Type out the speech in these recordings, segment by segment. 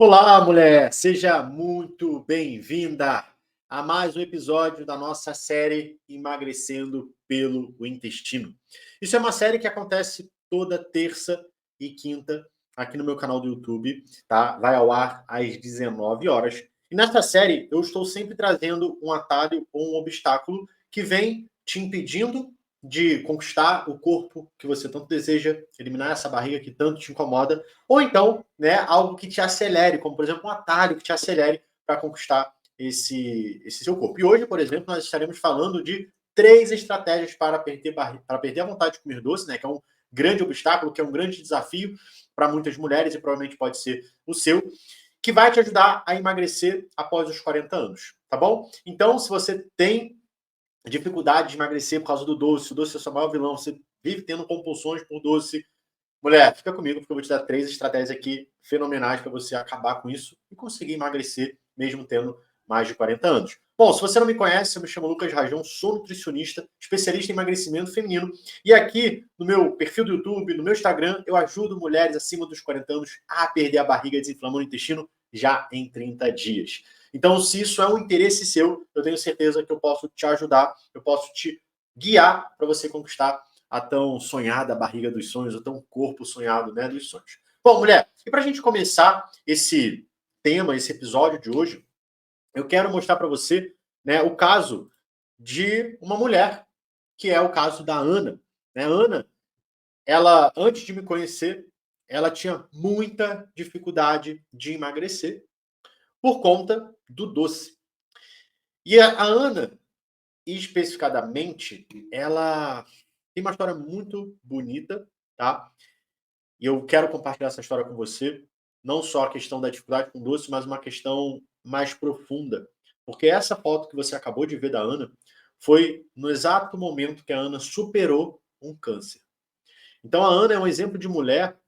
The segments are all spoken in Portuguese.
Olá, mulher! Seja muito bem-vinda a mais um episódio da nossa série Emagrecendo pelo Intestino. Isso é uma série que acontece toda terça e quinta aqui no meu canal do YouTube, tá? Vai ao ar às 19 horas. E nessa série eu estou sempre trazendo um atalho ou um obstáculo que vem te impedindo de conquistar o corpo que você tanto deseja, eliminar essa barriga que tanto te incomoda, ou então, né, algo que te acelere, como por exemplo um atalho que te acelere para conquistar esse seu corpo. E hoje, por exemplo, nós estaremos falando de 3 estratégias para perder a vontade de comer doce, né, que é um grande obstáculo, que é um grande desafio para muitas mulheres e provavelmente pode ser o seu, que vai te ajudar a emagrecer após os 40 anos, tá bom? Então, se você tem dificuldade de emagrecer por causa do doce, o doce é o seu maior vilão, você vive tendo compulsões por doce, mulher, fica comigo porque eu vou te dar 3 estratégias aqui fenomenais para você acabar com isso e conseguir emagrecer mesmo tendo mais de 40 anos. Bom, se você não me conhece, eu me chamo Lucas Rajão, sou nutricionista, especialista em emagrecimento feminino e aqui no meu perfil do YouTube, no meu Instagram, eu ajudo mulheres acima dos 40 anos a perder a barriga desinflamando o intestino já em 30 dias. Então, se isso é um interesse seu, eu tenho certeza que eu posso te ajudar, eu posso te guiar para você conquistar a tão sonhada barriga dos sonhos, o tão corpo sonhado, né, dos sonhos. Bom, mulher, e para a gente começar esse tema, esse episódio de hoje, eu quero mostrar para você, né, o caso de uma mulher, que é o caso da Ana. Né? Ana, ela, antes de me conhecer, ela tinha muita dificuldade de emagrecer por conta do doce. E a Ana, especificadamente, ela tem uma história muito bonita, tá? E eu quero compartilhar essa história com você, não só a questão da dificuldade com doce, mas uma questão mais profunda. Porque essa foto que você acabou de ver da Ana foi no exato momento que a Ana superou um câncer. Então a Ana é um exemplo de mulher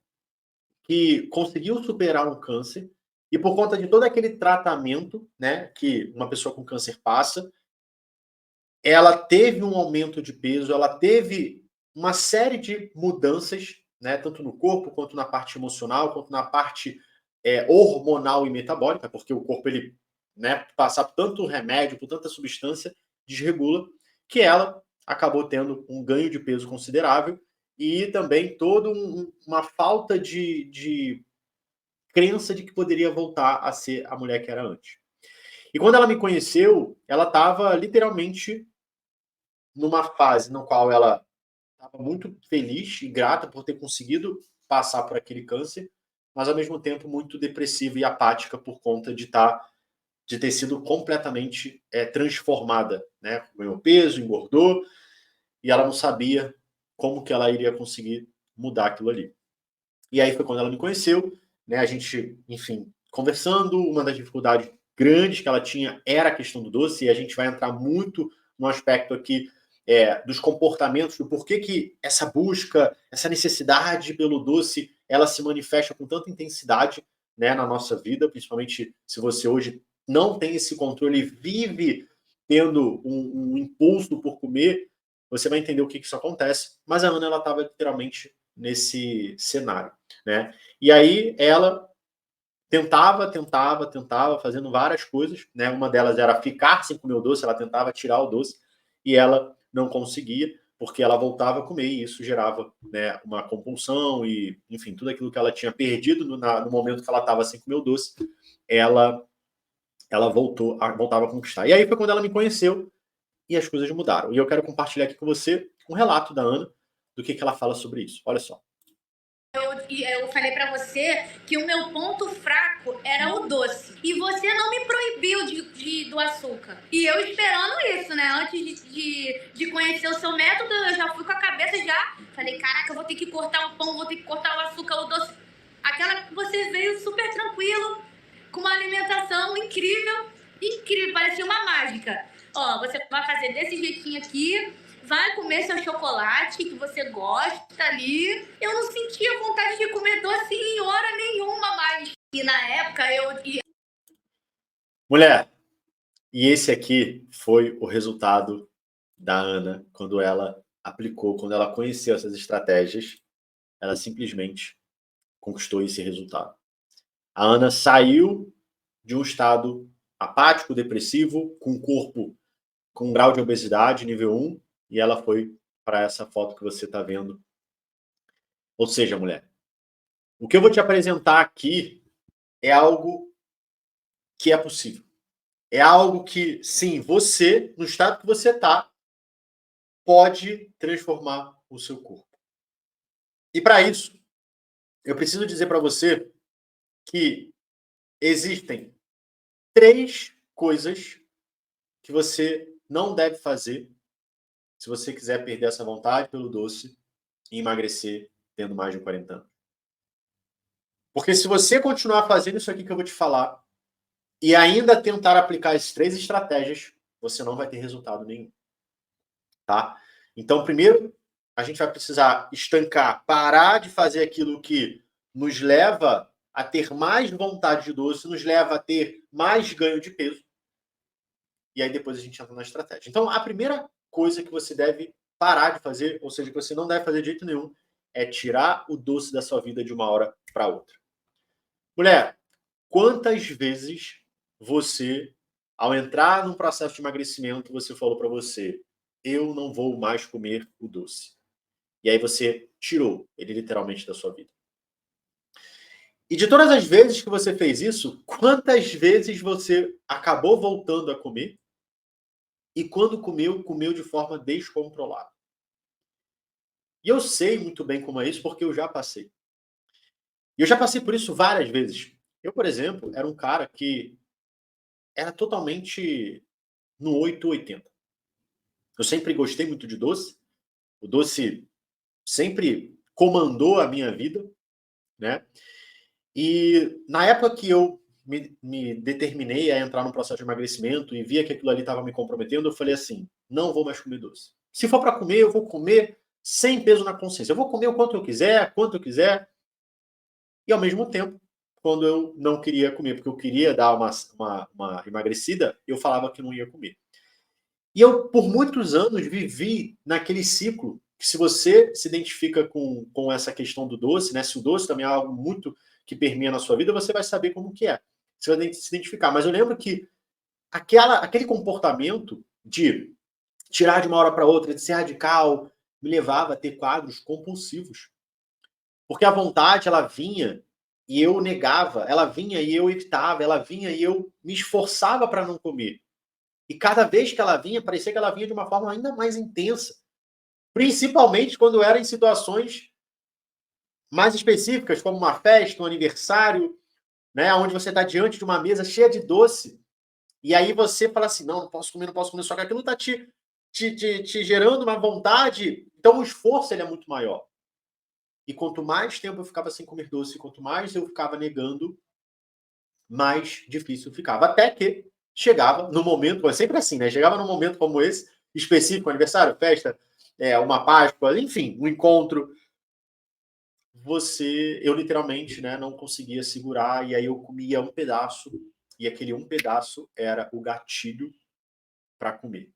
que conseguiu superar um câncer e por conta de todo aquele tratamento, né, que uma pessoa com câncer passa, ela teve um aumento de peso, ela teve uma série de mudanças, né, tanto no corpo, quanto na parte emocional, quanto na parte hormonal e metabólica, porque o corpo, ele, né, passar por tanto remédio, por tanta substância, desregula, que ela acabou tendo um ganho de peso considerável e também toda uma falta de crença de que poderia voltar a ser a mulher que era antes. E quando ela me conheceu, ela estava literalmente numa fase no qual ela estava muito feliz e grata por ter conseguido passar por aquele câncer, mas ao mesmo tempo muito depressiva e apática por conta de ter sido completamente transformada, né? Ganhou peso, engordou e ela não sabia como que ela iria conseguir mudar aquilo ali. E aí foi quando ela me conheceu, né? A gente, enfim, conversando, uma das dificuldades grandes que ela tinha era a questão do doce, e a gente vai entrar muito no aspecto aqui dos comportamentos, do porquê que essa busca, essa necessidade pelo doce, ela se manifesta com tanta intensidade, né, na nossa vida, principalmente se você hoje não tem esse controle, vive tendo um impulso por comer, você vai entender o que isso acontece. Mas a Ana, ela estava literalmente nesse cenário, né? E aí ela tentava, fazendo várias coisas, né? Uma delas era ficar sem comer o doce, ela tentava tirar o doce e ela não conseguia, porque ela voltava a comer e isso gerava, né, uma compulsão e, enfim, tudo aquilo que ela tinha perdido no momento que ela estava sem comer o doce, ela, ela voltava a conquistar. E aí foi quando ela me conheceu e as coisas mudaram. E eu quero compartilhar aqui com você um relato da Ana, do que ela fala sobre isso. Olha só. Eu falei pra você que o meu ponto fraco era o doce. E você não me proibiu do açúcar. E eu esperando isso, né? Antes de conhecer o seu método, eu já fui com a cabeça já. Falei, caraca, eu vou ter que cortar o pão, vou ter que cortar o açúcar, o doce. Aquela que você veio super tranquilo, com uma alimentação incrível. Incrível, parecia uma mágica. Ó, você vai fazer desse jeitinho aqui, vai comer seu chocolate que você gosta ali. Eu não sentia vontade de comer doce em hora nenhuma mais. E na época eu. Mulher, e esse aqui foi o resultado da Ana quando ela aplicou, quando ela conheceu essas estratégias, ela simplesmente conquistou esse resultado. A Ana saiu de um estado apático, depressivo, com um corpo com um grau de obesidade, nível 1, e ela foi para essa foto que você está vendo. Ou seja, mulher, o que eu vou te apresentar aqui é algo que é possível. É algo que, sim, você, no estado que você está, pode transformar o seu corpo. E para isso, eu preciso dizer para você que existem 3 coisas que você não deve fazer se você quiser perder essa vontade pelo doce e emagrecer tendo mais de 40 anos. Porque se você continuar fazendo isso aqui que eu vou te falar e ainda tentar aplicar as 3 estratégias, você não vai ter resultado nenhum, tá? Então, primeiro, a gente vai precisar estancar, parar de fazer aquilo que nos leva a ter mais vontade de doce, nos leva a ter mais ganho de peso. E aí depois a gente entra na estratégia. Então, a primeira coisa que você deve parar de fazer, ou seja, que você não deve fazer de jeito nenhum, é tirar o doce da sua vida de uma hora para outra. Mulher, quantas vezes você, ao entrar num processo de emagrecimento, você falou para você, eu não vou mais comer o doce. E aí você tirou ele literalmente da sua vida. E de todas as vezes que você fez isso, quantas vezes você acabou voltando a comer? E quando comeu, comeu de forma descontrolada. E eu sei muito bem como é isso, porque eu já passei. E eu já passei por isso várias vezes. Eu, por exemplo, era um cara que era totalmente no 880. Eu sempre gostei muito de doce. O doce sempre comandou a minha vida, né? E na época que eu me determinei a entrar no processo de emagrecimento e via que aquilo ali estava me comprometendo, eu falei assim, não vou mais comer doce. Se for para comer, eu vou comer sem peso na consciência. Eu vou comer o quanto eu quiser, quanto eu quiser. E ao mesmo tempo, quando eu não queria comer, porque eu queria dar uma emagrecida, eu falava que não ia comer. E eu, por muitos anos, vivi naquele ciclo que se você se identifica com essa questão do doce, né? Se o doce também é algo muito que permeia na sua vida, você vai saber como que é. Você vai se identificar. Mas eu lembro que aquele comportamento de tirar de uma hora para outra, de ser radical, me levava a ter quadros compulsivos. Porque a vontade, ela vinha e eu negava, ela vinha e eu evitava, ela vinha e eu me esforçava para não comer. E cada vez que ela vinha, parecia que ela vinha de uma forma ainda mais intensa. Principalmente quando era em situações mais específicas, como uma festa, um aniversário, né, onde você está diante de uma mesa cheia de doce, e aí você fala assim, não, não posso comer, não posso comer, só que aquilo está te gerando uma vontade, então o esforço ele é muito maior. E quanto mais tempo eu ficava sem comer doce, quanto mais eu ficava negando, mais difícil ficava. Até que chegava no momento, é sempre assim, né? Chegava num momento como esse, específico, aniversário, festa, uma Páscoa, enfim, um encontro. Eu literalmente, né, não conseguia segurar, e aí eu comia um pedaço, e aquele um pedaço era o gatilho para comer.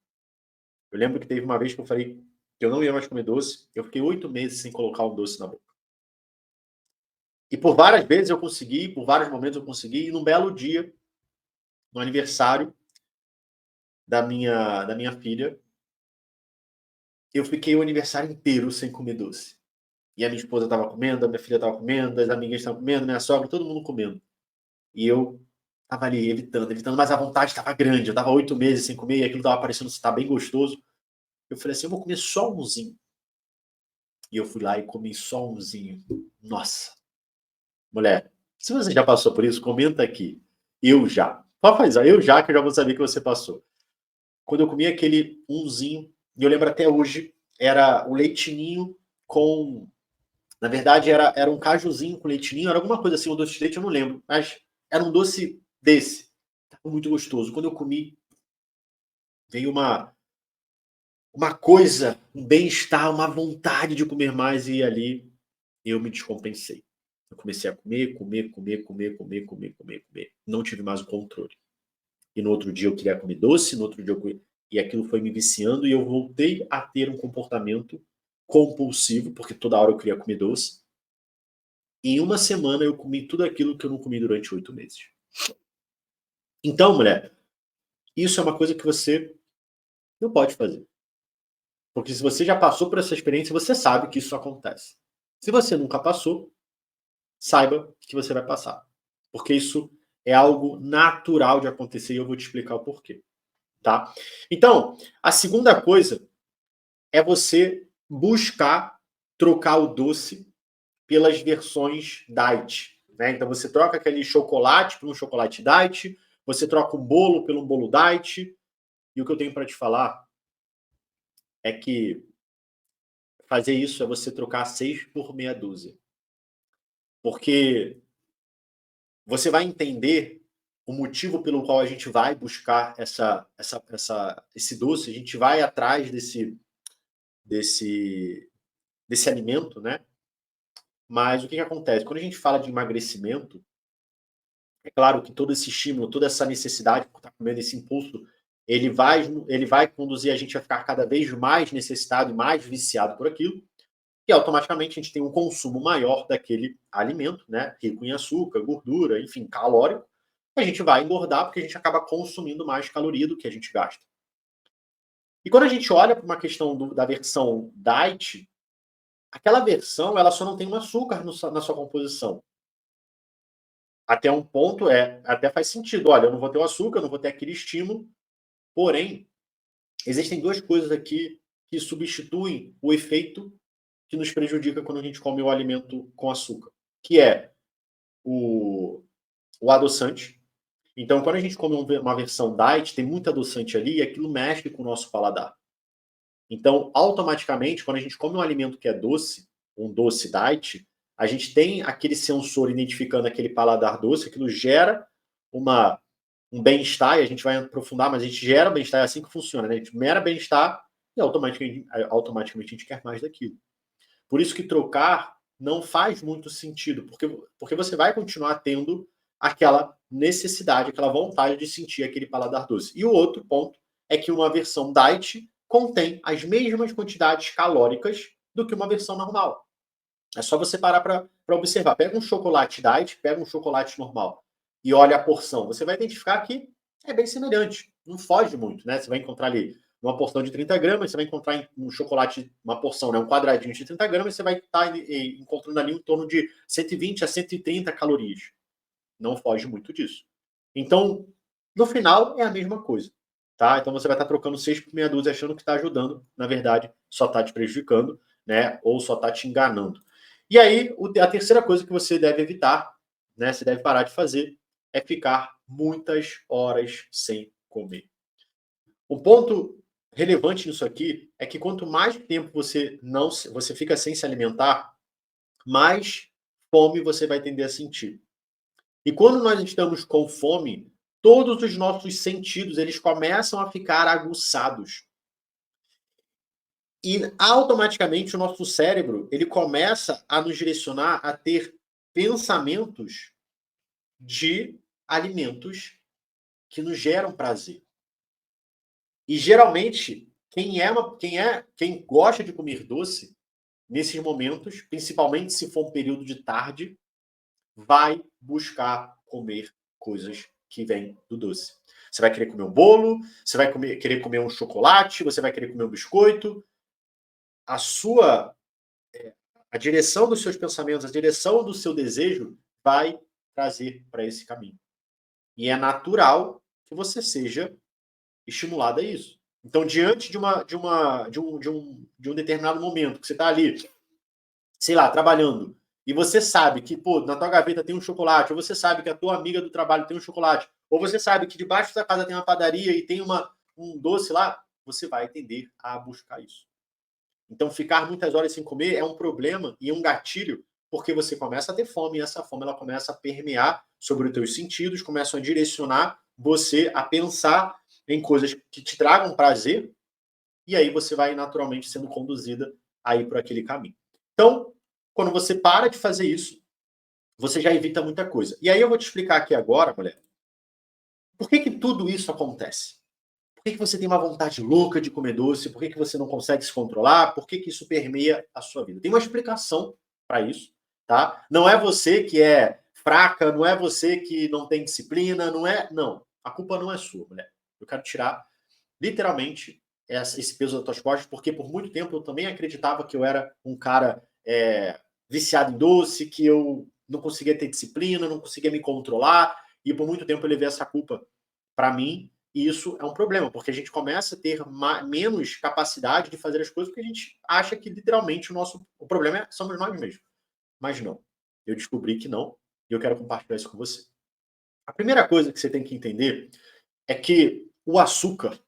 Eu lembro que teve uma vez que eu falei que eu não ia mais comer doce, eu fiquei 8 meses sem colocar um doce na boca. E por várias vezes eu consegui, por vários momentos eu consegui, e num belo dia, no aniversário da minha filha, eu fiquei o aniversário inteiro sem comer doce. E a minha esposa estava comendo, a minha filha estava comendo, as amigas estavam comendo, minha sogra, todo mundo comendo. E eu estava ali evitando, evitando, mas a vontade estava grande. Eu estava 8 meses sem comer e aquilo estava parecendo estar bem gostoso. Eu falei assim, eu vou comer só umzinho. E eu fui lá e comi só umzinho. Nossa, mulher, se você já passou por isso, comenta aqui. Eu já. Pode fazer, eu já, que eu já vou saber que você passou. Quando eu comi aquele umzinho, e eu lembro até hoje, era o leitinho com... Na verdade, era um cajuzinho com leitinho, era alguma coisa assim, um doce de leite, eu não lembro. Mas era um doce desse. Tava muito gostoso. Quando eu comi, veio uma coisa, um bem-estar, uma vontade de comer mais, e ali eu me descompensei. Eu comecei a comer, comer, comer, comer, comer, comer, comer, comer. Não tive mais o controle. E no outro dia eu queria comer doce, no outro dia eu comi... E aquilo foi me viciando e eu voltei a ter um comportamento compulsivo, porque toda hora eu queria comer doce. em uma semana eu comi tudo aquilo que eu não comi durante 8 meses. Então, mulher, isso é uma coisa que você não pode fazer. Porque se você já passou por essa experiência, você sabe que isso acontece. Se você nunca passou, saiba que você vai passar. Porque isso é algo natural de acontecer e eu vou te explicar o porquê. Tá? Então, a segunda coisa é você buscar trocar o doce pelas versões diet. Né? Então você troca aquele chocolate por um chocolate diet, você troca um bolo por um bolo diet. E o que eu tenho para te falar é que fazer isso é você trocar 6 por meia dúzia. Porque você vai entender o motivo pelo qual a gente vai buscar esse doce, a gente vai atrás desse alimento, né? Mas o que acontece? Quando a gente fala de emagrecimento, é claro que todo esse estímulo, toda essa necessidade por estar comendo, esse impulso, ele vai conduzir a gente a ficar cada vez mais necessitado e mais viciado por aquilo, e automaticamente a gente tem um consumo maior daquele alimento, né? Rico em açúcar, gordura, enfim, calórico. A gente vai engordar porque a gente acaba consumindo mais caloria do que a gente gasta. E quando a gente olha para uma questão da versão diet, aquela versão ela só não tem um açúcar na sua composição. Até um ponto até faz sentido. Olha, eu não vou ter o açúcar, eu não vou ter aquele estímulo. Porém, existem duas coisas aqui que substituem o efeito que nos prejudica quando a gente come o alimento com açúcar, que é o adoçante. Então, quando a gente come uma versão diet, tem muito adoçante ali e aquilo mexe com o nosso paladar. Então, automaticamente, quando a gente come um alimento que é doce, um doce diet, a gente tem aquele sensor identificando aquele paladar doce, aquilo gera um bem-estar, e a gente vai aprofundar, mas a gente gera bem-estar, é assim que funciona, né? A gente gera bem-estar e automaticamente a gente quer mais daquilo. Por isso que trocar não faz muito sentido, porque você vai continuar tendo aquela necessidade, aquela vontade de sentir aquele paladar doce. E o outro ponto é que uma versão diet contém as mesmas quantidades calóricas do que uma versão normal. É só você parar para observar. Pega um chocolate diet, pega um chocolate normal e olha a porção. Você vai identificar que é bem semelhante, não foge muito, né? Você vai encontrar ali uma porção de 30 gramas, você vai encontrar um chocolate, uma porção, né, um quadradinho de 30 gramas, você vai estar encontrando ali em torno de 120 a 130 calorias. Não foge muito disso. Então, no final, é a mesma coisa. Tá? Então você vai estar trocando 6 por meia dúzia achando que está ajudando, na verdade, só está te prejudicando, né? Ou só está te enganando. E aí, a terceira coisa que você deve evitar, né? Você deve parar de fazer, é ficar muitas horas sem comer. Um ponto relevante nisso aqui é que quanto mais tempo você fica sem se alimentar, mais fome você vai tender a sentir. E quando nós estamos com fome, todos os nossos sentidos eles começam a ficar aguçados. E automaticamente o nosso cérebro ele começa a nos direcionar a ter pensamentos de alimentos que nos geram prazer. E geralmente quem gosta de comer doce nesses momentos, principalmente se for um período de tarde, vai buscar comer coisas que vêm do doce. Você vai querer comer um bolo, você vai querer comer um chocolate, você vai querer comer um biscoito. A direção dos seus pensamentos, a direção do seu desejo vai trazer para esse caminho. E é natural que você seja estimulado a isso. Então, diante de um determinado momento que você está ali, sei lá, trabalhando, e você sabe que, pô, na tua gaveta tem um chocolate, ou você sabe que a tua amiga do trabalho tem um chocolate, ou você sabe que debaixo da casa tem uma padaria e tem um doce lá, você vai tender a buscar isso. Então, ficar muitas horas sem comer é um problema e um gatilho, porque você começa a ter fome, e essa fome ela começa a permear sobre os teus sentidos, começam a direcionar você a pensar em coisas que te tragam prazer, e aí você vai naturalmente sendo conduzida a ir por aquele caminho. Então, quando você para de fazer isso, você já evita muita coisa. E aí eu vou te explicar aqui agora, mulher, por que tudo isso acontece? Por que você tem uma vontade louca de comer doce? Por que você não consegue se controlar? Por que isso permeia a sua vida? Tem uma explicação para isso, tá? Não é você que é fraca, não é você que não tem disciplina, não é... Não, a culpa não é sua, mulher. Eu quero tirar, literalmente, esse peso das tuas costas, porque por muito tempo eu também acreditava que eu era um cara viciado em doce, que eu não conseguia ter disciplina, não conseguia me controlar, e por muito tempo eu levei essa culpa para mim, e isso é um problema, porque a gente começa a ter menos capacidade de fazer as coisas, porque a gente acha que literalmente o problema somos nós mesmos. Mas não. Eu descobri que não, e eu quero compartilhar isso com você. A primeira coisa que você tem que entender é que o açúcar,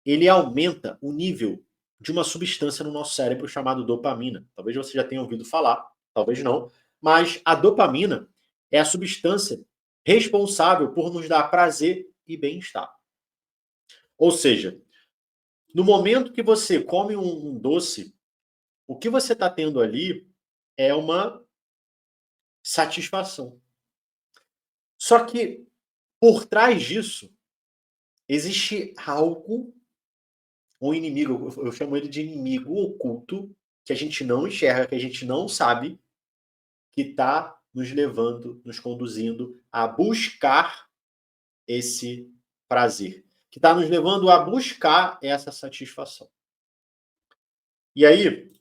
ele aumenta o nível de uma substância no nosso cérebro chamada dopamina. Talvez você já tenha ouvido falar, talvez não, mas a dopamina é a substância responsável por nos dar prazer e bem-estar. Ou seja, no momento que você come um doce, o que você está tendo ali é uma satisfação. Só que por trás disso existe algo, um inimigo, eu chamo ele de inimigo oculto, que a gente não enxerga, que a gente não sabe, que está nos levando, nos conduzindo a buscar esse prazer, que está nos levando a buscar essa satisfação. E aí,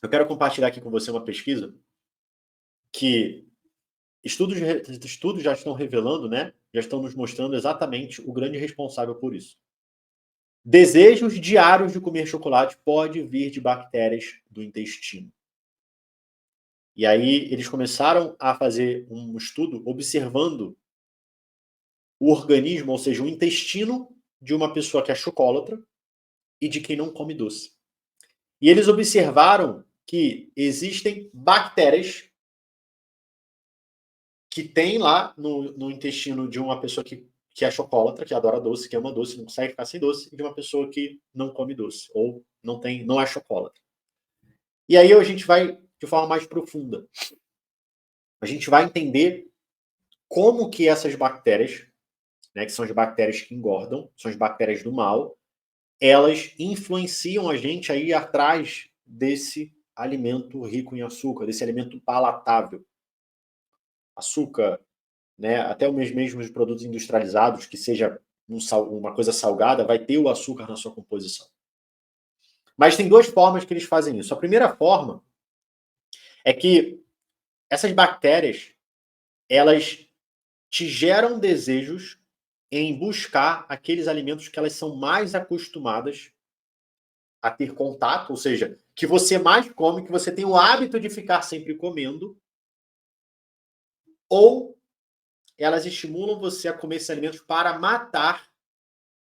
eu quero compartilhar aqui com você uma pesquisa que estudos já estão revelando, né? Já estão nos mostrando exatamente o grande responsável por isso. Desejos diários de comer chocolate pode vir de bactérias do intestino. E aí eles começaram a fazer um estudo observando o organismo, ou seja, o intestino de uma pessoa que é chocolatra e de quem não come doce. E eles observaram que existem bactérias que tem lá no intestino de uma pessoa que é chocolatra, que adora doce, que ama doce, não consegue ficar sem doce, e de uma pessoa que não come doce, ou não é chocolatra. E aí a gente vai de forma mais profunda. A gente vai entender como que essas bactérias, né, que são as bactérias que engordam, são as bactérias do mal, elas influenciam a gente a ir atrás desse alimento rico em açúcar, desse alimento palatável. Açúcar, né, até os mesmos produtos industrializados, que seja uma coisa salgada, vai ter o açúcar na sua composição. Mas tem duas formas que eles fazem isso. A primeira forma é que essas bactérias, elas te geram desejos em buscar aqueles alimentos que elas são mais acostumadas a ter contato, ou seja, que você mais come, que você tem o hábito de ficar sempre comendo, ou elas estimulam você a comer esses alimentos para matar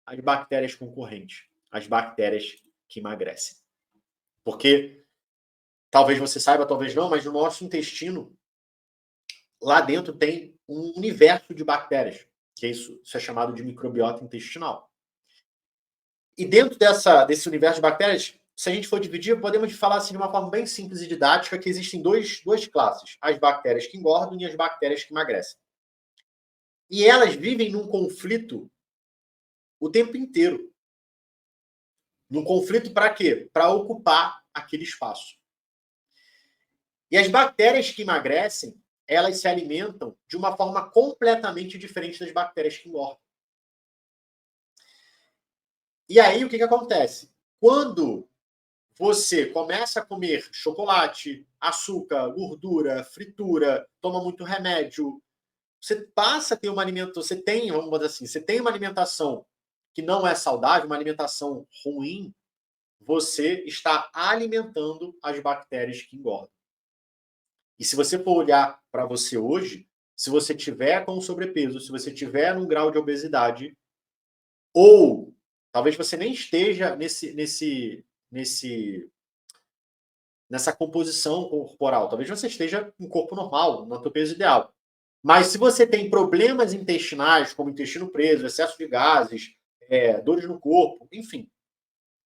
as bactérias concorrentes, as bactérias que emagrecem. Porque, talvez você saiba, talvez não, mas no nosso intestino, lá dentro tem um universo de bactérias, que isso é chamado de microbiota intestinal. E dentro desse universo de bactérias, se a gente for dividir, podemos falar assim de uma forma bem simples e didática que existem duas classes, as bactérias que engordam e as bactérias que emagrecem. E elas vivem num conflito o tempo inteiro. Num conflito para quê? Para ocupar aquele espaço. E as bactérias que emagrecem, elas se alimentam de uma forma completamente diferente das bactérias que engordam. E aí, o que acontece? Quando você começa a comer chocolate, açúcar, gordura, fritura, toma muito remédio, você passa a ter uma alimentação, vamos dizer assim, você tem uma alimentação que não é saudável, uma alimentação ruim, você está alimentando as bactérias que engordam. E se você for olhar para você hoje, se você tiver com sobrepeso, se você tiver num grau de obesidade, ou talvez você nem esteja nessa composição corporal, talvez você esteja em corpo normal, no seu peso ideal. Mas se você tem problemas intestinais, como intestino preso, excesso de gases, dores no corpo, enfim,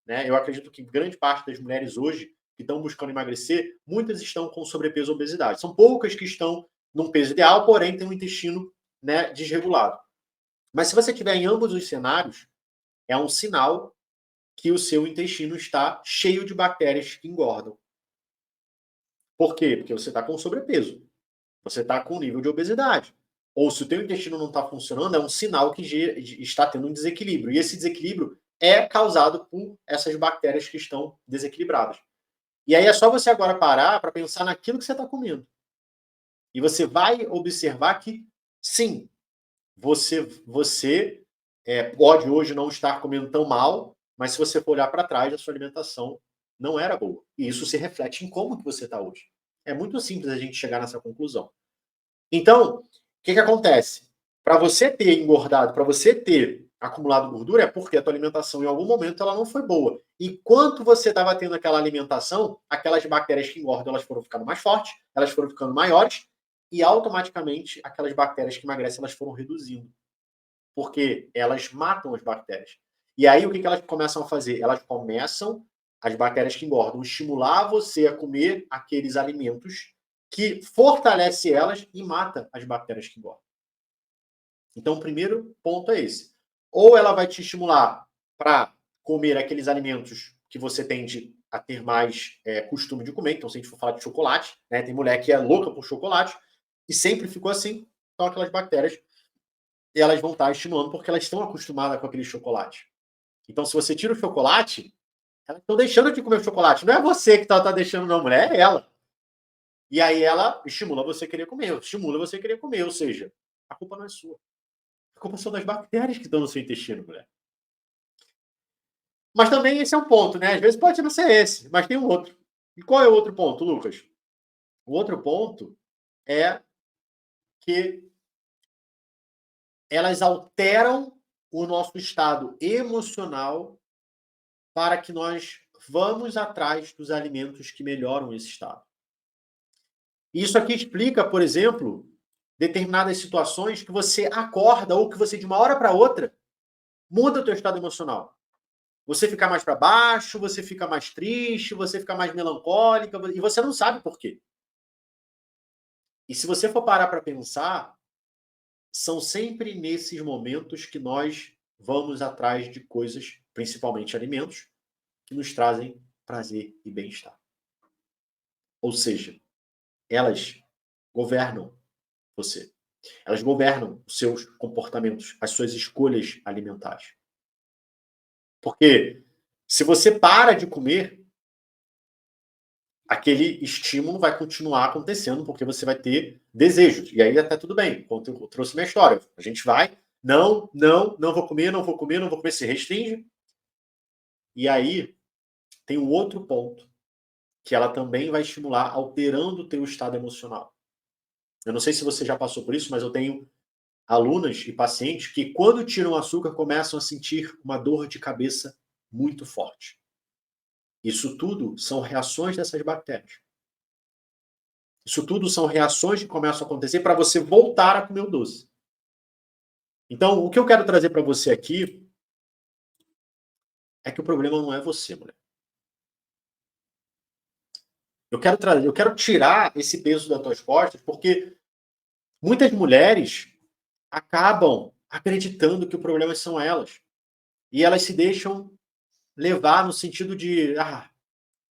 né, eu acredito que grande parte das mulheres hoje que estão buscando emagrecer, muitas estão com sobrepeso ou obesidade. São poucas que estão num peso ideal, porém tem um intestino, né, desregulado. Mas se você tiver em ambos os cenários, é um sinal que o seu intestino está cheio de bactérias que engordam. Por quê? Porque você está com sobrepeso. Você está com nível de obesidade. Ou se o teu intestino não está funcionando, é um sinal que está tendo um desequilíbrio. E esse desequilíbrio é causado por essas bactérias que estão desequilibradas. E aí é só você agora parar para pensar naquilo que você está comendo. E você vai observar que, sim, você pode hoje não estar comendo tão mal, mas se você for olhar para trás, a sua alimentação não era boa. E isso se reflete em como que você está hoje. É muito simples a gente chegar nessa conclusão. Então, o que acontece? Para você ter engordado, para você ter acumulado gordura, é porque a tua alimentação em algum momento ela não foi boa. E quanto você estava tendo aquela alimentação, aquelas bactérias que engordam, elas foram ficando mais fortes, elas foram ficando maiores, e automaticamente aquelas bactérias que emagrecem, elas foram reduzindo. Porque elas matam as bactérias. E aí o que elas começam a fazer? Elas começam, as bactérias que engordam, estimular você a comer aqueles alimentos que fortalece elas e mata as bactérias que engordam. Então, o primeiro ponto é esse. Ou ela vai te estimular para comer aqueles alimentos que você tende a ter mais costume de comer. Então, se a gente for falar de chocolate, né, tem mulher que é louca por chocolate e sempre ficou assim. Então, aquelas bactérias elas vão estar estimulando porque elas estão acostumadas com aquele chocolate. Então, se você tira o chocolate, elas estão deixando de comer o chocolate. Não é você que está deixando, não, mulher, é ela. E aí ela estimula você a querer comer, estimula você a querer comer. Ou seja, a culpa não é sua. A culpa são das bactérias que estão no seu intestino, mulher. Mas também esse é um ponto, né? Às vezes pode não ser esse, mas tem um outro. E qual é o outro ponto, Lucas? O outro ponto é que elas alteram o nosso estado emocional para que nós vamos atrás dos alimentos que melhoram esse estado. Isso aqui explica, por exemplo, determinadas situações que você acorda ou que você, de uma hora para outra, muda o teu estado emocional. Você fica mais para baixo, você fica mais triste, você fica mais melancólica, e você não sabe por quê. E se você for parar para pensar, são sempre nesses momentos que nós vamos atrás de coisas, principalmente alimentos, que nos trazem prazer e bem-estar. Ou seja, elas governam você. Elas governam os seus comportamentos, as suas escolhas alimentares. Porque se você para de comer, aquele estímulo vai continuar acontecendo, porque você vai ter desejos. E aí até tudo bem. Como eu trouxe minha história. A gente vai, não vou comer, não vou comer, se restringe. E aí tem um outro ponto, que ela também vai estimular, alterando o teu estado emocional. Eu não sei se você já passou por isso, mas eu tenho alunas e pacientes que, quando tiram açúcar, começam a sentir uma dor de cabeça muito forte. Isso tudo são reações dessas bactérias. Isso tudo são reações que começam a acontecer para você voltar a comer o doce. Então, o que eu quero trazer para você aqui é que o problema não é você, mulher. Eu quero tirar esse peso das tuas costas, porque muitas mulheres acabam acreditando que o problema são elas. E elas se deixam levar no sentido de,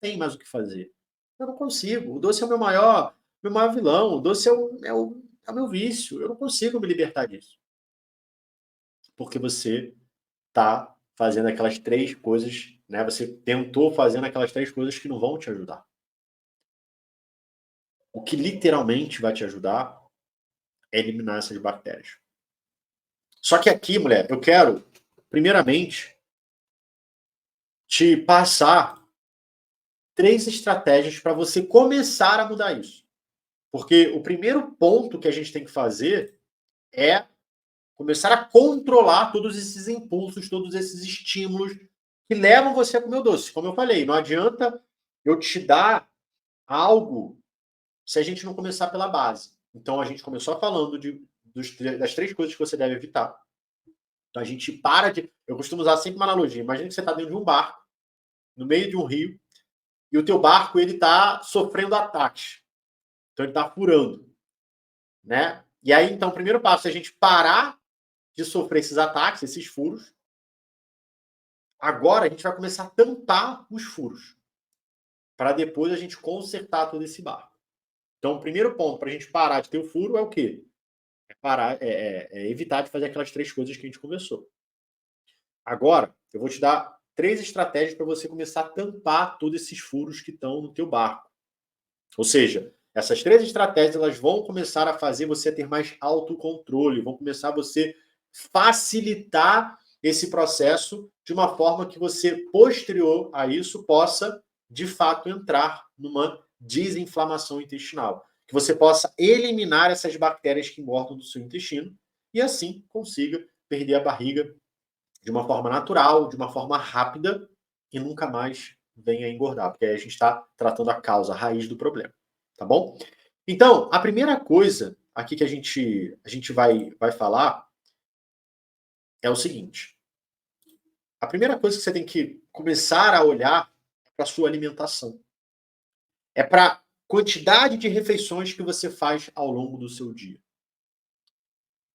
tem mais o que fazer. Eu não consigo. O doce é o meu maior vilão. O doce é o meu vício. Eu não consigo me libertar disso. Porque você está fazendo aquelas 3 coisas, né? Você tentou fazendo aquelas 3 coisas que não vão te ajudar. O que literalmente vai te ajudar é eliminar essas bactérias. Só que aqui, mulher, eu quero, primeiramente, te passar 3 estratégias para você começar a mudar isso. Porque o primeiro ponto que a gente tem que fazer é começar a controlar todos esses impulsos, todos esses estímulos que levam você a comer o doce. Como eu falei, não adianta eu te dar algo se a gente não começar pela base. Então, a gente começou falando das 3 coisas que você deve evitar. Então, a gente para de... Eu costumo usar sempre uma analogia. Imagina que você está dentro de um barco, no meio de um rio, e o teu barco está sofrendo ataques. Então, ele está furando. Né? E aí, então, o primeiro passo é a gente parar de sofrer esses ataques, esses furos. Agora, a gente vai começar a tampar os furos, para depois a gente consertar todo esse barco. Então, o primeiro ponto para a gente parar de ter o furo é o quê? É evitar de fazer aquelas 3 coisas que a gente conversou. Agora, eu vou te dar 3 estratégias para você começar a tampar todos esses furos que estão no teu barco. Ou seja, essas 3 estratégias elas vão começar a fazer você ter mais autocontrole, vão começar a você facilitar esse processo de uma forma que você, posterior a isso, possa, de fato, entrar numa desinflamação intestinal. Que você possa eliminar essas bactérias que engordam do seu intestino e, assim, consiga perder a barriga de uma forma natural, de uma forma rápida e nunca mais venha engordar, porque aí a gente está tratando a causa, a raiz do problema, tá bom? Então, a primeira coisa aqui que a gente vai falar é o seguinte: a primeira coisa que você tem que começar a olhar é para a sua alimentação. É para a quantidade de refeições que você faz ao longo do seu dia.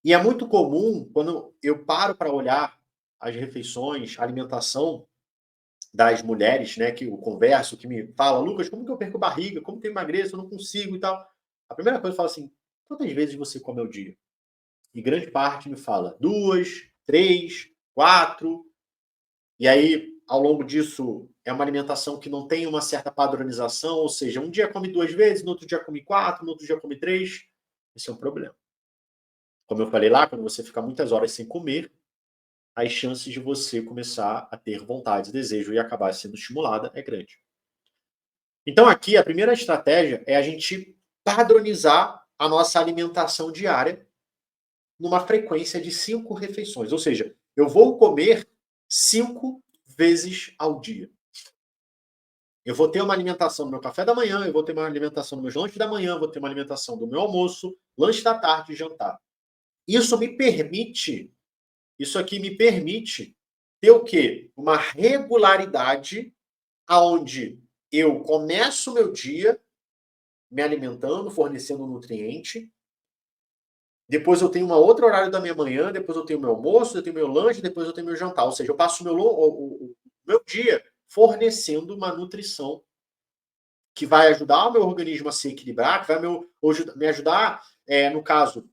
E é muito comum, quando eu paro para olhar as refeições, a alimentação das mulheres, né, que eu converso, que me falam: Lucas, como que eu perco barriga? Como que eu emagreço? Eu não consigo e tal. A primeira coisa eu falo assim: quantas vezes você come ao dia? E grande parte me fala 2, 3, 4. E aí, ao longo disso, é uma alimentação que não tem uma certa padronização, ou seja, um dia come 2 vezes, no outro dia come 4, no outro dia come 3. Esse é um problema. Como eu falei lá, quando você fica muitas horas sem comer, as chances de você começar a ter vontade, desejo e acabar sendo estimulada é grande. Então, aqui, a primeira estratégia é a gente padronizar a nossa alimentação diária numa frequência de 5 refeições. Ou seja, eu vou comer 5 vezes ao dia. Eu vou ter uma alimentação no meu café da manhã, eu vou ter uma alimentação no meu lanche da manhã, vou ter uma alimentação do meu almoço, lanche da tarde e jantar. Isso me permite, isso aqui me permite ter o quê? Uma regularidade aonde eu começo o meu dia me alimentando, fornecendo nutriente. Depois eu tenho uma outra horário da minha manhã, depois eu tenho meu almoço, eu tenho meu lanche, depois eu tenho meu jantar. Ou seja, eu passo o meu dia fornecendo uma nutrição que vai ajudar o meu organismo a se equilibrar, que vai me ajudar, no caso,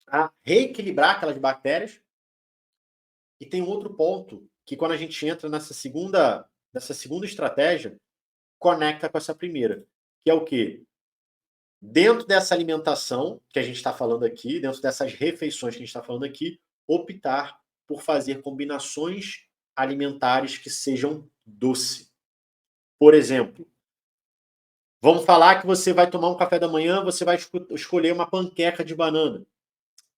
a reequilibrar aquelas bactérias. E tem um outro ponto, que quando a gente entra nessa segunda estratégia, conecta com essa primeira, que é o quê? Dentro dessa alimentação que a gente está falando aqui, dentro dessas refeições que a gente está falando aqui, optar por fazer combinações alimentares que sejam doce. Por exemplo, vamos falar que você vai tomar um café da manhã, você vai escolher uma panqueca de banana.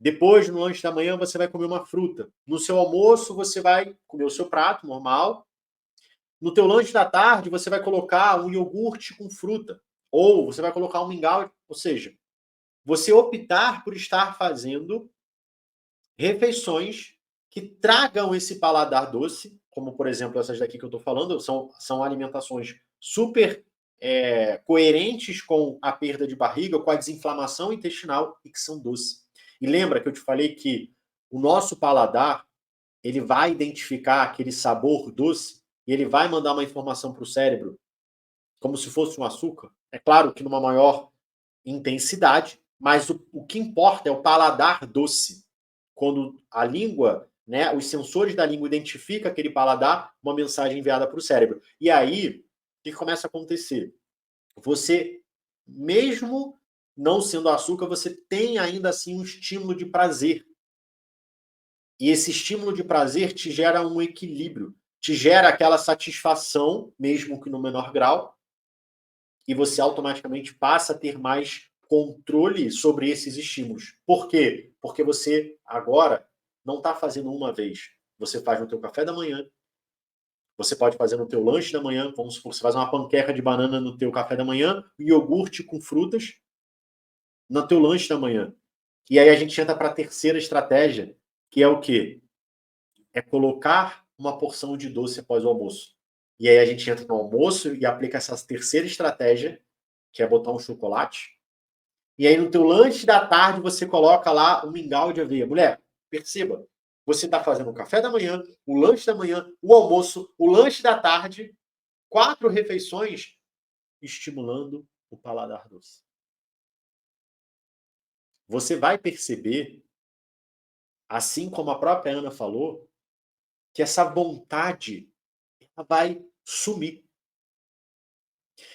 Depois, no lanche da manhã, você vai comer uma fruta. No seu almoço, você vai comer o seu prato normal. No teu lanche da tarde, você vai colocar um iogurte com fruta. Ou você vai colocar um mingau. Ou seja, você optar por estar fazendo refeições que tragam esse paladar doce, como, por exemplo, essas daqui que eu estou falando, são alimentações super coerentes com a perda de barriga, com a desinflamação intestinal e que são doces. E lembra que eu te falei que o nosso paladar, ele vai identificar aquele sabor doce e ele vai mandar uma informação para o cérebro como se fosse um açúcar. É claro que numa maior intensidade, mas o que importa é o paladar doce. Quando a língua, né, os sensores da língua identificam aquele paladar, uma mensagem enviada para o cérebro. E aí, o que começa a acontecer? Você, mesmo não sendo açúcar, você tem ainda assim um estímulo de prazer. E esse estímulo de prazer te gera um equilíbrio, te gera aquela satisfação, mesmo que no menor grau, e você automaticamente passa a ter mais controle sobre esses estímulos. Por quê? Porque você agora não está fazendo uma vez. Você faz no teu café da manhã, você pode fazer no teu lanche da manhã, vamos supor, você faz uma panqueca de banana no teu café da manhã, iogurte com frutas no teu lanche da manhã. E aí a gente entra para a terceira estratégia, que é o quê? É colocar uma porção de doce após o almoço. E aí a gente entra no almoço e aplica essa terceira estratégia, que é botar um chocolate. E aí no teu lanche da tarde você coloca lá um mingau de aveia. Mulher, perceba, você está fazendo o café da manhã, o lanche da manhã, o almoço, o lanche da tarde, 4 refeições estimulando o paladar doce. você vai perceber, assim como a própria Ana falou, que essa vontade ela vai sumir.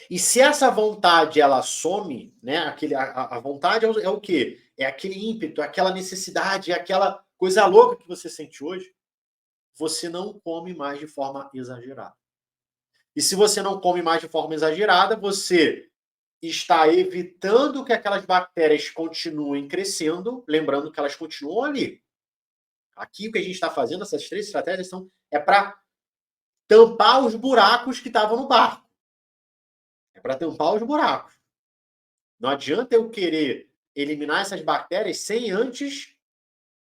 E se essa vontade ela some, né, a vontade é o quê? É aquele ímpeto, aquela necessidade, aquela coisa louca que você sente hoje, você não come mais de forma exagerada. E se você não come mais de forma exagerada, você está evitando que aquelas bactérias continuem crescendo, lembrando que elas continuam ali. Aqui o que a gente está fazendo, essas 3 estratégias é para tampar os buracos que estavam no barco. É para tampar os buracos. Não adianta eu querer eliminar essas bactérias sem antes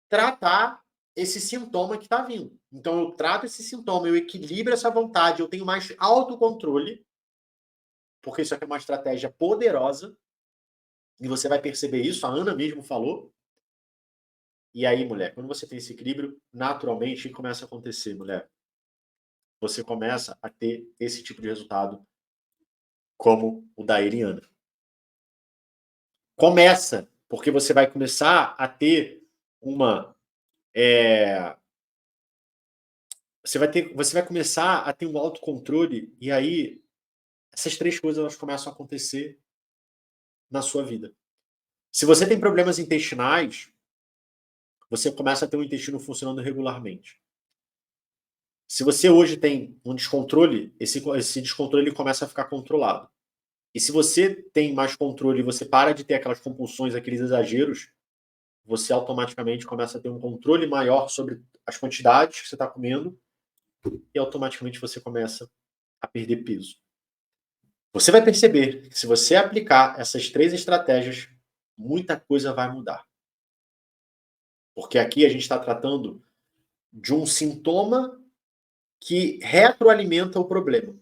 tratar esse sintoma que está vindo. Então eu trato esse sintoma, eu equilibro essa vontade, eu tenho mais autocontrole, porque isso aqui é uma estratégia poderosa, e você vai perceber isso, a Ana mesmo falou. E aí, mulher, quando você tem esse equilíbrio, naturalmente, o que começa a acontecer, mulher? Você começa a ter esse tipo de resultado como o da Eliana. Começa, porque você vai começar a ter uma... Você vai começar a ter um autocontrole, e aí essas 3 coisas elas começam a acontecer na sua vida. Se você tem problemas intestinais, você começa a ter um intestino funcionando regularmente. Se você hoje tem um descontrole, esse descontrole ele começa a ficar controlado. E se você tem mais controle e você para de ter aquelas compulsões, aqueles exageros, você automaticamente começa a ter um controle maior sobre as quantidades que você está comendo e automaticamente você começa a perder peso. Você vai perceber que se você aplicar essas 3 estratégias, muita coisa vai mudar. Porque aqui a gente está tratando de um sintoma que retroalimenta o problema.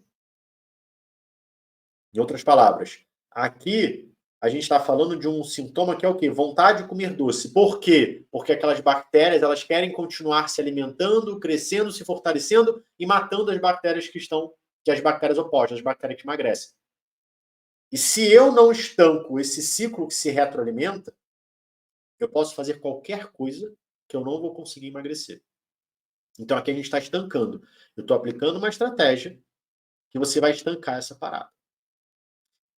Em outras palavras, aqui a gente está falando de um sintoma que é o quê? Vontade de comer doce. Por quê? Porque aquelas bactérias elas querem continuar se alimentando, crescendo, se fortalecendo e matando as bactérias que as bactérias opostas, as bactérias que emagrecem. E se eu não estanco esse ciclo que se retroalimenta, eu posso fazer qualquer coisa que eu não vou conseguir emagrecer. Então aqui a gente está estancando. Eu estou aplicando uma estratégia que você vai estancar essa parada.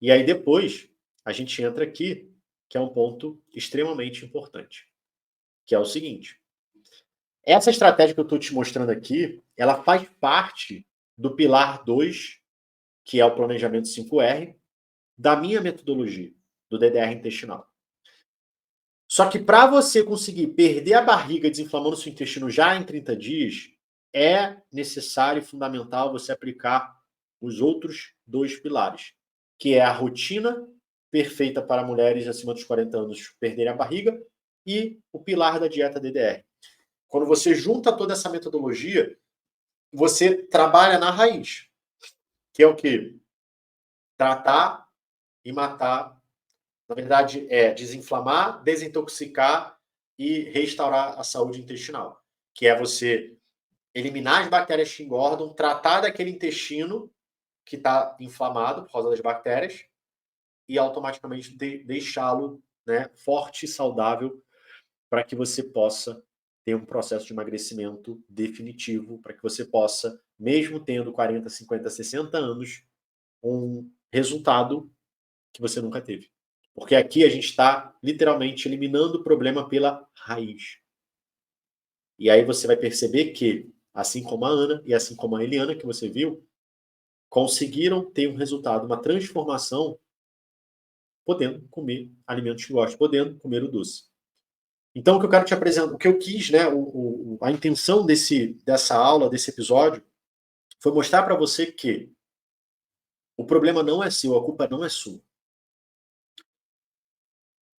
E aí depois a gente entra aqui, que é um ponto extremamente importante, que é o seguinte. Essa estratégia que eu estou te mostrando aqui, ela faz parte do pilar 2, que é o planejamento 5R, da minha metodologia, do DDR intestinal. Só que para você conseguir perder a barriga desinflamando seu intestino já em 30 dias, é necessário e fundamental você aplicar os outros 2 pilares, que é a rotina perfeita para mulheres acima dos 40 anos perderem a barriga e o pilar da dieta DDR. Quando você junta toda essa metodologia, você trabalha na raiz, que é o quê? Tratar e matar. Na verdade, é desinflamar, desintoxicar e restaurar a saúde intestinal, que é você eliminar as bactérias que engordam, tratar daquele intestino que está inflamado por causa das bactérias e automaticamente deixá-lo, né, forte e saudável para que você possa ter um processo de emagrecimento definitivo, para que você possa, mesmo tendo 40, 50, 60 anos, um resultado que você nunca teve. Porque aqui a gente está literalmente eliminando o problema pela raiz. E aí você vai perceber que, assim como a Ana e assim como a Eliana, que você viu, conseguiram ter um resultado, uma transformação, podendo comer alimentos que gostam, podendo comer o doce. Então, o que eu quero te apresentar, o que eu quis, né, a intenção dessa aula, desse episódio, foi mostrar para você que o problema não é seu, a culpa não é sua.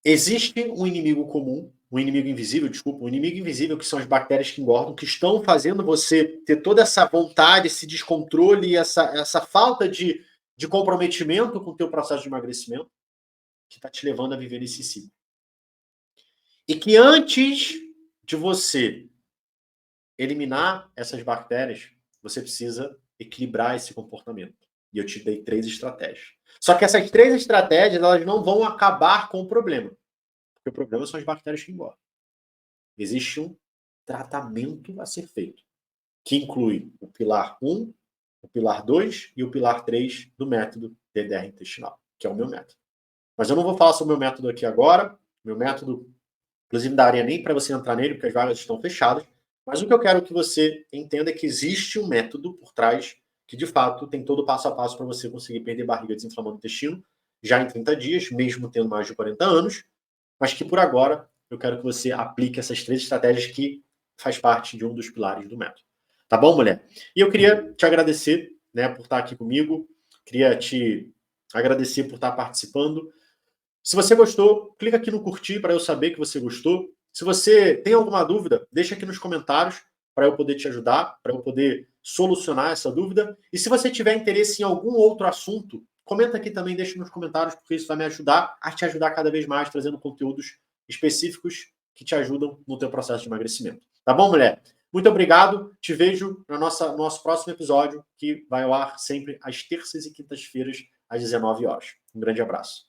Existe um inimigo comum, um inimigo invisível, desculpa, um inimigo invisível que são as bactérias que engordam, que estão fazendo você ter toda essa vontade, esse descontrole, essa falta de comprometimento com o teu processo de emagrecimento, que está te levando a viver nesse ciclo. E que antes de você eliminar essas bactérias, você precisa equilibrar esse comportamento. E eu te dei 3 estratégias. Só que essas 3 estratégias, elas não vão acabar com o problema. Porque o problema são as bactérias que engordam. Existe um tratamento a ser feito, que inclui o pilar 1, o pilar 2 e o pilar 3 do método DDR intestinal, que é o meu método. Mas eu não vou falar sobre o meu método aqui agora. Meu método, inclusive, não daria nem para você entrar nele, porque as vagas estão fechadas. Mas o que eu quero que você entenda é que existe um método por trás que, de fato, tem todo o passo a passo para você conseguir perder barriga desinflamando o intestino já em 30 dias, mesmo tendo mais de 40 anos, mas que, por agora, eu quero que você aplique essas 3 estratégias que faz parte de um dos pilares do método. Tá bom, mulher? E eu queria te agradecer, né, por estar aqui comigo. Queria te agradecer por estar participando. Se você gostou, clica aqui no curtir para eu saber que você gostou. Se você tem alguma dúvida, deixa aqui nos comentários para eu poder te ajudar, para eu poder solucionar essa dúvida. E se você tiver interesse em algum outro assunto, comenta aqui também, deixa nos comentários, porque isso vai me ajudar a te ajudar cada vez mais, trazendo conteúdos específicos que te ajudam no teu processo de emagrecimento. Tá bom, mulher? Muito obrigado. Te vejo no nosso próximo episódio, que vai ao ar sempre às terças e quintas-feiras, às 19 horas. Um grande abraço.